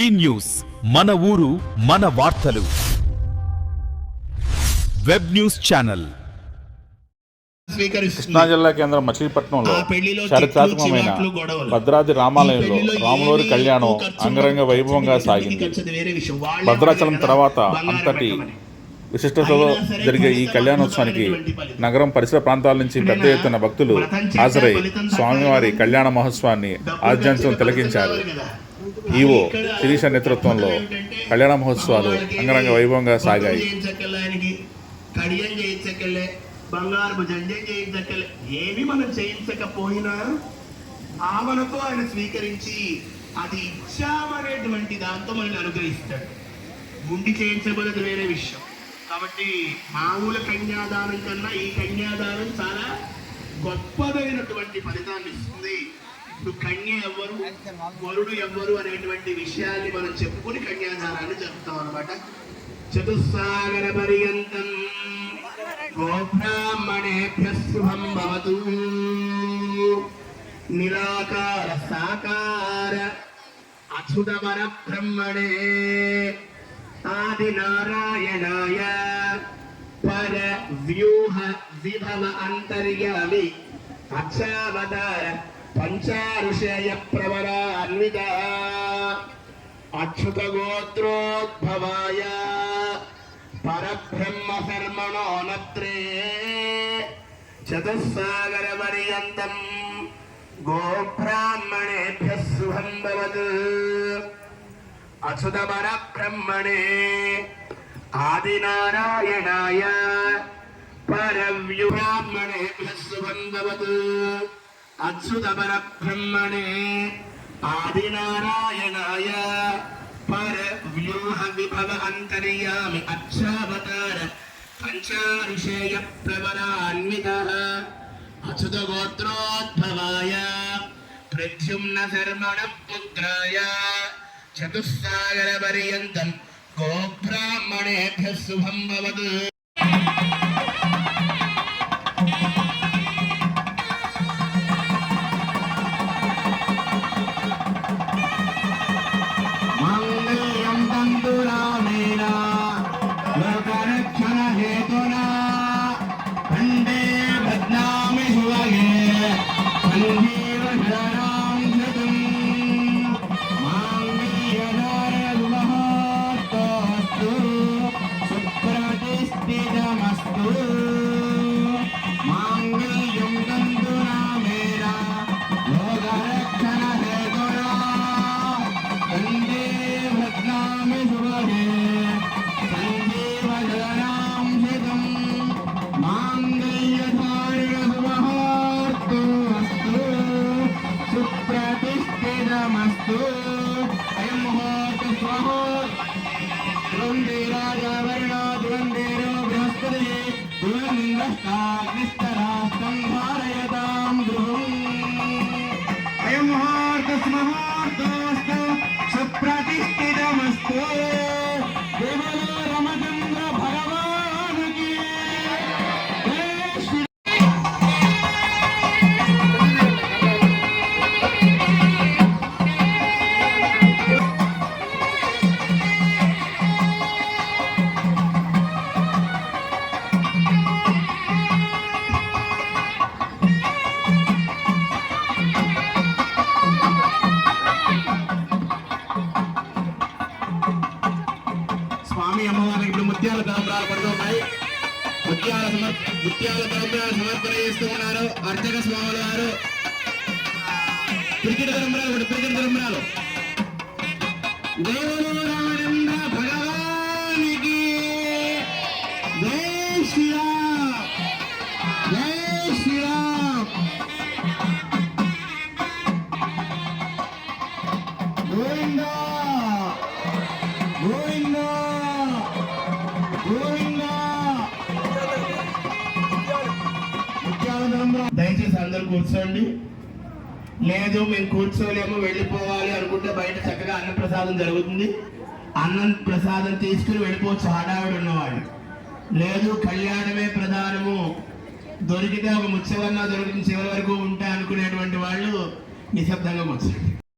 ఈ న్యూస్ మన ఊరు మన వార్తలు వెబ్ న్యూస్ ఛానల్. కృష్ణా జిల్లా కేంద్రం మచిలీపట్నంలో చారిత్రాత్మకమైన భద్రాద్రి రామాలయంలో రాములోరి కళ్యాణం అంగరంగ వైభవంగా సాగింది. భద్రాచలం తర్వాత అంతటి విశిష్టతలో జరిగే ఈ కళ్యాణోత్సవానికి నగరం పరిసర ప్రాంతాల నుంచి పెద్ద ఎత్తున భక్తులు హాజరై స్వామివారి కళ్యాణ మహోత్సవాన్ని ఆద్యంతం తిలకించారు. ఈవో శిరీష నేతృత్వంలో కళ్యాణ మహోత్సవాలు అంగరంగ వైభవంగా సాగాయి. బంగారు జంజం చేయించక్కలే, ఏమి మనం చేయించకపోయినా భావనతో ఆయన స్వీకరించి అది ఇచ్చామనేటువంటి దాంతో మనల్ని అనుగ్రహిస్తాడు. గుండి చేయించబోదు వేరే విషయం. కాబట్టి మామూలు కన్యాదానం కన్నా ఈ కన్యాదానం చాలా గొప్పదైనటువంటి ఫలితాన్ని ఇస్తుంది. ఇప్పుడు కన్య ఎవ్వరు, వరుడు ఎవ్వరు అనేటువంటి విషయాన్ని మనం చెప్పుకుని కన్యాదానాన్ని జరుపుతాం అన్నమాట. చతుస్సాగర పర్యంతం గోబ్రాహ్మణేభ్యః శుభం భవతు. నిరాకార సాకార అచ్యుత పరబ్రహ్మణే ఆది నారాయణాయ పర వ్యూహ విభవ అంతర్యామి అక్షావతార పంచారుషయ ప్రవరాన్విత అచ్యుత గోత్రోద్భవాయ పరబ్రహ్మ శర్మణో నత్రే చతుస్సాగర పర్యంతం గోబ్రాహ్మణేభ్యః శుభం భవతు. అచ్యుత పరబ్రహ్మణే ఆదినారాయణాయ పరవ్యూబ్రాహ్మణేభ్యః శుభం భవతు. అచ్యుత పరబ్రహ్మణే ఆదినారాయణాయ పరవ్యూహ విభవ అంతర్యామి అక్షావతార పంచారుషేయ ప్రవరాన్వితః అచ్యుత గోత్రోద్భవాయ ప్రద్యుమ్న శర్మణ పుత్రాయ చతుస్సాగర పర్యంతం గోబ్రాహ్మణేభ్యః శుభం భవతు. ముత్యాల తలంబ్రాలు పడుతున్నాయి. ముత్యాల తలంబ్రాలు సమర్పణ చేస్తూ ఉన్నారు అర్చక స్వాముల వారు. క్రికెట్ తలంబ్రాలు క్రికెట్ తలంబ్రాలు దేవుడు రామచంద్ర భగవానికి జై శ్రీరామ్, జై శ్రీరామ్. గోవిందా గోవిందా దయచేసి అందరూ కూర్చోండి. లేదు మేము కూర్చోలేము వెళ్ళిపోవాలి అనుకుంటే బయట చక్కగా అన్న ప్రసాదం జరుగుతుంది. అన్నం ప్రసాదం తీసుకుని వెళ్ళిపోవచ్చు హడావిడి ఉన్నవాడు. లేదు కళ్యాణమే ప్రధానము, దొరికితే ఒక ముత్యవన్న దొరికిన చివరి వరకు ఉంటా అనుకునేటువంటి వాళ్ళు నిశ్శబ్దంగా కూర్చోండి.